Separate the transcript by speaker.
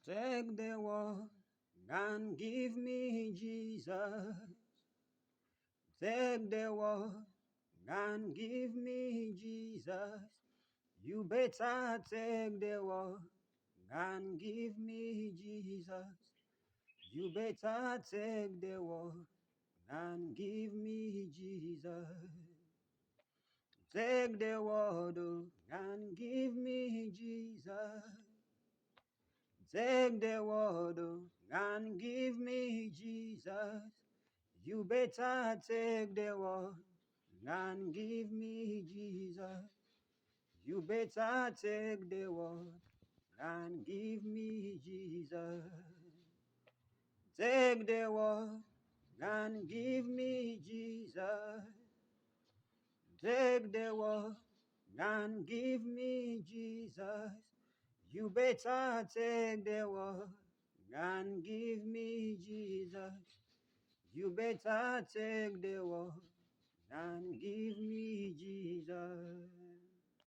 Speaker 1: Take the world and give me Jesus. Take the world and give me Jesus. You better take the world and give me Jesus. You better take the world and give me Jesus. Take the world and give me Jesus. Take the world and give me Jesus. You better take the world and give me Jesus. You better take the world and give me Jesus. Take the world and give me Jesus. Take the world and give me Jesus. You better take the world and give me Jesus. You better take the world and give me Jesus.